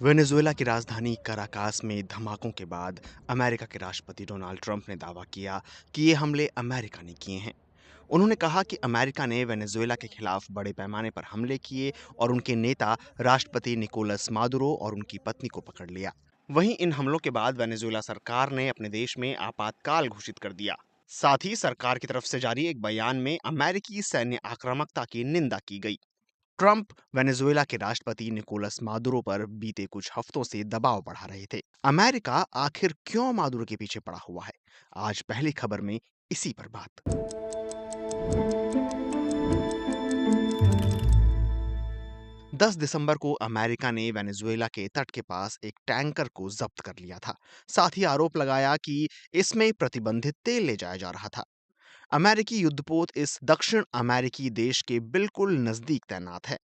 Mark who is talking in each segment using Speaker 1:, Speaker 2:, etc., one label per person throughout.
Speaker 1: Venezuela की राजधानी Caracas में धमाकों के बाद अमेरिका के राष्ट्रपति डोनाल्ड ट्रंप ने दावा किया कि ये हमले अमेरिका ने किए हैं। उन्होंने कहा कि अमेरिका ने वेनेजुएला के खिलाफ बड़े पैमाने पर हमले किए और उनके नेता राष्ट्रपति निकोलस मादुरो और उनकी पत्नी को पकड़ लिया। वहीं इन हमलों के बाद वेनेजुएला सरकार ने अपने देश में आपातकाल घोषित कर दिया। साथ ही सरकार की तरफ से जारी एक बयान में अमेरिकी सैन्य आक्रामकता की निंदा की गई। ट्रंप वेनेजुएला के राष्ट्रपति निकोलस मादुरो पर बीते कुछ हफ्तों से दबाव बढ़ा रहे थे। अमेरिका आखिर क्यों मादुरो के पीछे पड़ा हुआ है? आज पहली खबर में इसी पर बात। 10 दिसंबर को अमेरिका ने वेनेजुएला के तट के पास एक टैंकर को जब्त कर लिया था। साथ ही आरोप लगाया कि इसमें प्रतिबंधित तेल ले जाया जा रहा था। अमेरिकी युद्धपोत इस दक्षिण अमेरिकी देश के बिल्कुल नजदीक तैनात है।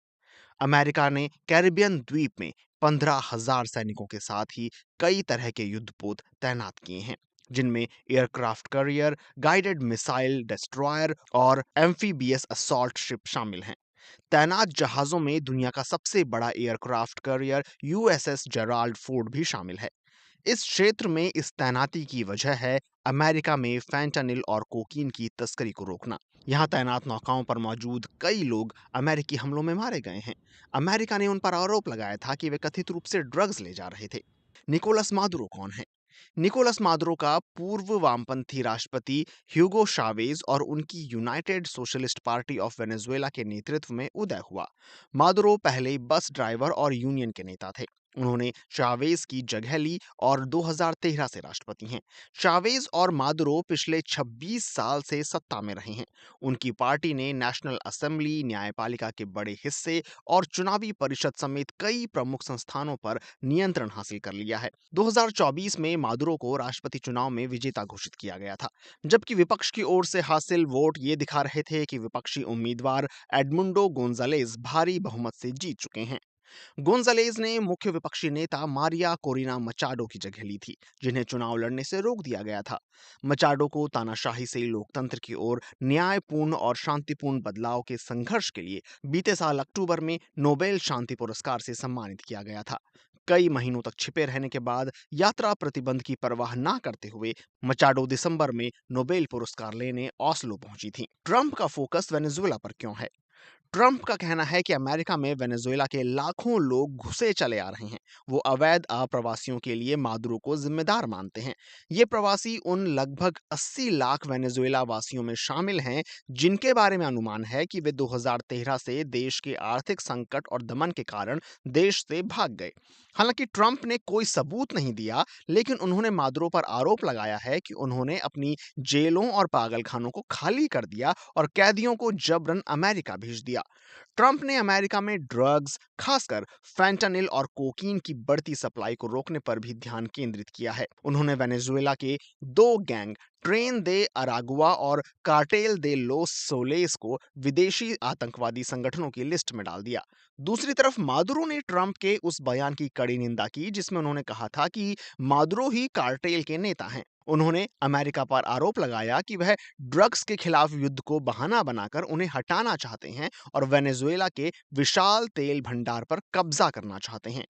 Speaker 1: अमेरिका ने कैरिबियन द्वीप में 15,000 सैनिकों के साथ ही कई तरह के युद्धपोत तैनात किए हैं, जिनमें aircraft carrier, guided missile destroyer और एम्फीबियस असॉल्ट शिप शामिल हैं। तैनात जहाजों में दुनिया का सबसे बड़ा aircraft carrier USS Gerald Ford भी शामिल है। इस क्षेत्र में इस तैनाती की वजह है अमेरिका में फैंटानिल और कोकीन की तस्करी को रोकना। यहाँ तैनात नौकाओं पर मौजूद कई लोग अमेरिकी हमलों में मारे गए हैं। अमेरिका ने उन पर आरोप लगाया था कि वे कथित रूप से ड्रग्स ले जा रहे थे। निकोलस मादुरो कौन है? निकोलस मादुरो का पूर्व वामपंथी राष्ट्रपति ह्यूगो शावेज और उनकी United socialist party of Venezuela के नेतृत्व में उदय हुआ। मादुरो पहले बस ड्राइवर और यूनियन के नेता थे। उन्होंने चावेज की जगह ली और 2013 से राष्ट्रपति हैं। चावेज और मादुरो पिछले 26 साल से सत्ता में रहे हैं। उनकी पार्टी ने नेशनल असेंबली, न्यायपालिका के बड़े हिस्से और चुनावी परिषद समेत कई प्रमुख संस्थानों पर नियंत्रण हासिल कर लिया है। 2024 में मादुरो को राष्ट्रपति चुनाव में विजेता घोषित किया गया था, जबकि विपक्ष की ओर से हासिल वोट ये दिखा रहे थे कि विपक्षी उम्मीदवार एडमुंडो गोंजालेज भारी बहुमत से जीत चुके हैं। गोंजालेज ने मुख्य विपक्षी नेता मारिया कोरिना मचाडो की जगह ली थी, जिन्हें चुनाव लड़ने से रोक दिया गया था। मचाडो को तानाशाही से लोकतंत्र की ओर न्यायपूर्ण और शांतिपूर्ण बदलाव के संघर्ष के लिए बीते साल अक्टूबर में नोबेल शांति पुरस्कार से सम्मानित किया गया था। कई महीनों तक छिपे रहने के बाद यात्रा प्रतिबंध की परवाह ना करते हुए मचाडो दिसंबर में नोबेल पुरस्कार लेने ओस्लो पहुंची थी। ट्रंप का फोकस वेनेजुएला पर क्यों है? ट्रंप का कहना है कि अमेरिका में वेनेजुएला के लाखों लोग घुसे चले आ रहे हैं। वो अवैध अप्रवासियों के लिए मादुरो को जिम्मेदार मानते हैं। ये प्रवासी उन लगभग 80 लाख वेनेजुएला वासियों में शामिल हैं, जिनके बारे में अनुमान है कि वे 2013 से देश के आर्थिक संकट और दमन के कारण देश से भाग गए। हालांकि ट्रंप ने कोई सबूत नहीं दिया, लेकिन उन्होंने मादुरो पर आरोप लगाया है कि उन्होंने अपनी जेलों और पागलखानों को खाली कर दिया और कैदियों को जबरन अमेरिका भेज दिया। ट्रंप ने अमेरिका में ड्रग्स, खासकर फैंटानिल और कोकीन की बढ़ती सप्लाई को रोकने पर भी ध्यान केंद्रित किया है। उन्होंने वेनेजुएला के दो गैंग, ट्रेन दे अरागुआ और कार्टेल दे लोस सोलेस को विदेशी आतंकवादी संगठनों की लिस्ट में डाल दिया। दूसरी तरफ मादुरो ने ट्रंप के उस बयान की कड़ी निंदा की जिसमें उन्होंने कहा था कि मादुरो ही कार्टेल के नेता हैं। उन्होंने अमेरिका पर आरोप लगाया कि वह ड्रग्स के खिलाफ युद्ध को बहाना बनाकर उन्हें हटाना चाहते हैं और वेनेजुएला के विशाल तेल भंडार पर कब्जा करना चाहते हैं।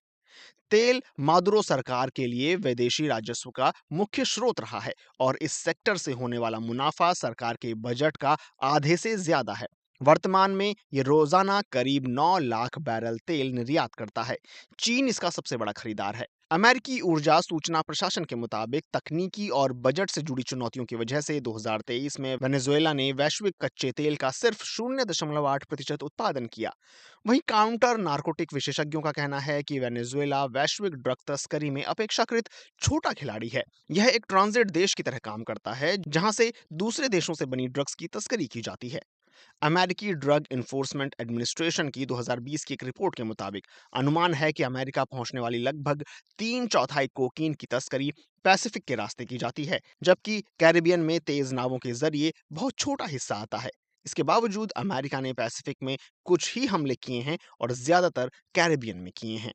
Speaker 1: तेल मादुरो सरकार के लिए विदेशी राजस्व का मुख्य स्रोत रहा है और इस सेक्टर से होने वाला मुनाफा सरकार के बजट का आधे से ज्यादा है। वर्तमान में ये रोजाना करीब 9 लाख बैरल तेल निर्यात करता है। चीन इसका सबसे बड़ा खरीदार है। अमेरिकी ऊर्जा सूचना प्रशासन के मुताबिक तकनीकी और बजट से जुड़ी चुनौतियों की वजह से 2023 में वेनेजुएला ने वैश्विक कच्चे तेल का सिर्फ 0.8% उत्पादन किया। वहीं काउंटर नारकोटिक विशेषज्ञों का कहना है कि वेनेजुएला वैश्विक ड्रग तस्करी में अपेक्षाकृत छोटा खिलाड़ी है। यह एक ट्रांजिट देश की तरह काम करता है, जहां से दूसरे देशों से बनी ड्रग्स की तस्करी की जाती है। अमेरिकी ड्रग इन्फोर्समेंट एडमिनिस्ट्रेशन की 2020 की एक रिपोर्ट के मुताबिक अनुमान है कि अमेरिका पहुंचने वाली लगभग 3/4 कोकीन की तस्करी पैसिफिक के रास्ते की जाती है, जबकि कैरिबियन में तेज नावों के जरिए बहुत छोटा हिस्सा आता है। इसके बावजूद अमेरिका ने पैसिफिक में कुछ ही हमले किए हैं और ज्यादातर कैरिबियन में किए हैं।